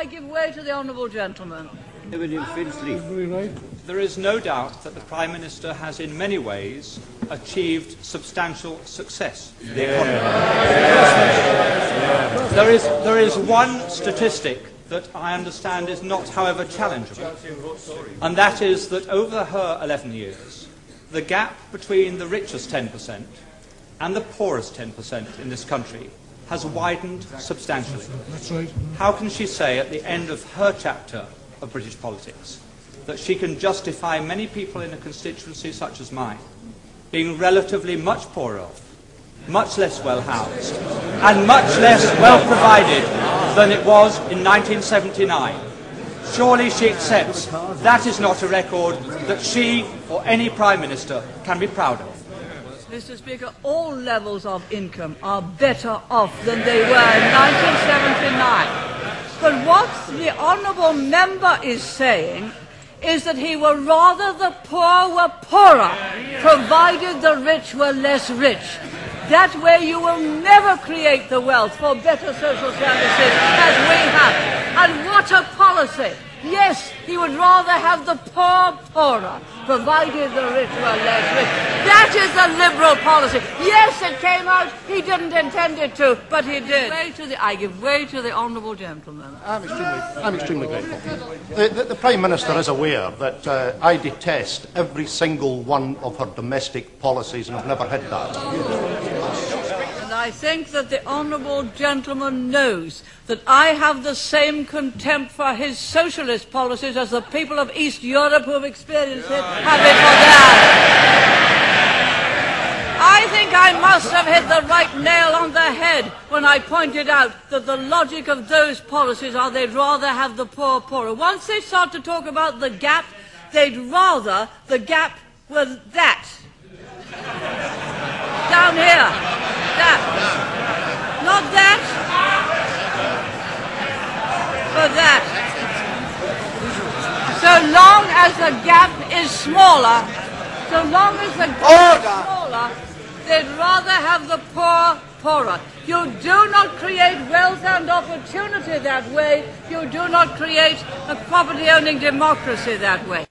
I give way to the honourable gentleman. There is no doubt that the Prime Minister has in many ways achieved substantial success in the economy. There is one statistic that I understand is not, however, challengeable, and that is that over her 11 years, the gap between the richest 10% and the poorest 10% in this country has widened substantially. That's right. How can she say at the end of her chapter of British politics that she can justify many people in a constituency such as mine being relatively much poorer off, much less well housed, and much less well provided than it was in 1979? Surely she accepts that is not a record that she or any Prime Minister can be proud of. Mr. Speaker, all levels of income are better off than they were in 1979. But what the honourable member is saying is that he would rather the poor were poorer, provided the rich were less rich. That way you will never create the wealth for better social services as we have. And what a policy! Yes, he would rather have the poor poorer, provided the rich were less rich. That is the Liberal policy. Yes, it came out. He didn't intend it to, but he did. I give way to the honourable gentleman. I'm extremely grateful. The Prime Minister is aware that I detest every single one of her domestic policies, and I've never hid that. And I think that the honourable gentleman knows that I have the same contempt for his socialist policies as the people of East Europe who have experienced it have it for theirs. I think I must have hit the right nail on the head when I pointed out that the logic of those policies are they'd rather have the poor poorer. Once they start to talk about the gap, they'd rather the gap was that. Down here. That. Not that. But that. So long as the gap is smaller, they'd rather have the poor poorer. You do not create wealth and opportunity that way. You do not create a property-owning democracy that way.